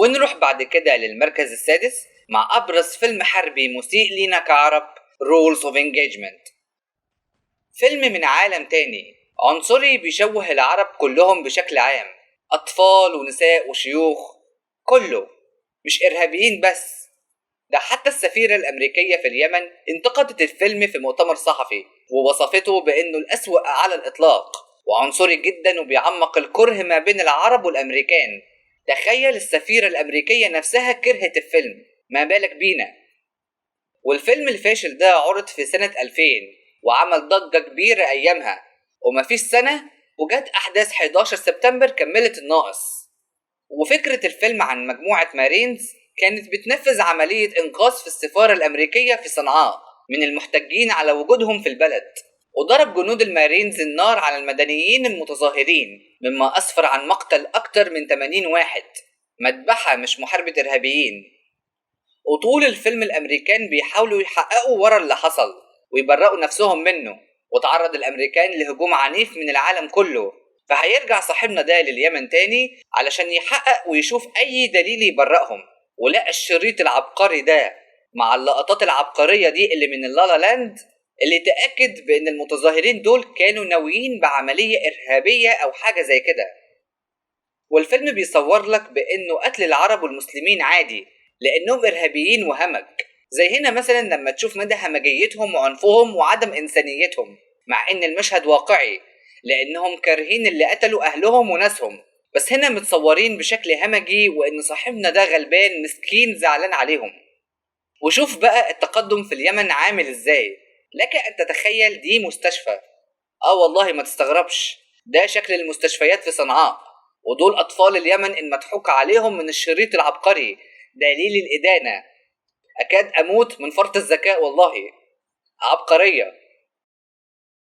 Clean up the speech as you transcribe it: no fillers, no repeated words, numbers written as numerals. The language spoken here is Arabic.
ونروح بعد كده للمركز السادس مع أبرز فيلم حربي مسيء لينا كعرب، Rules of Engagement. فيلم من عالم تاني عنصري بيشوه العرب كلهم بشكل عام، أطفال ونساء وشيوخ، كله مش إرهابيين بس. ده حتى السفيرة الأمريكية في اليمن انتقدت الفيلم في مؤتمر صحفي ووصفته بأنه الأسوأ على الإطلاق وعنصري جدا وبيعمق الكره ما بين العرب والأمريكان. تخيل السفيرة الأمريكية نفسها كرهت الفيلم، ما بالك بينا. والفيلم الفاشل ده عرض في سنة 2000 وعمل ضجة كبيرة أيامها، ومفيش سنة وجت أحداث 11 سبتمبر كملت الناقص. وفكرة الفيلم عن مجموعة مارينز كانت بتنفذ عملية إنقاذ في السفارة الأمريكية في صنعاء من المحتجين على وجودهم في البلد، وضرب جنود المارينز النار على المدنيين المتظاهرين مما أسفر عن مقتل أكتر من 80 واحد. مذبحة مش محاربة إرهابيين. وطول الفيلم الأمريكان بيحاولوا يحققوا ورا اللي حصل ويبرئوا نفسهم منه، وتعرض الأمريكان لهجوم عنيف من العالم كله. فهيرجع صاحبنا ده لليمن تاني علشان يحقق ويشوف أي دليل يبرئهم، ولقى الشريط العبقري ده مع اللقطات العبقرية دي اللي من اللالا لاند اللي تأكد بأن المتظاهرين دول كانوا ناويين بعملية إرهابية أو حاجة زي كده. والفيلم بيصور لك بأنه قتل العرب والمسلمين عادي لأنهم إرهابيين وهمج، زي هنا مثلا لما تشوف مدى همجيتهم وعنفهم وعدم إنسانيتهم، مع إن المشهد واقعي لأنهم كارهين اللي قتلوا أهلهم وناسهم، بس هنا متصورين بشكل همجي وإن صاحبنا ده غلبان مسكين زعلان عليهم. وشوف بقى التقدم في اليمن عامل إزاي، لك أن تتخيل دي مستشفى. والله ما تستغربش، ده شكل المستشفيات في صنعاء، ودول أطفال اليمن المضحوك عليهم من الشريط العبقري، دليل الإدانة. أكاد أموت من فرط الذكاء والله، عبقرية.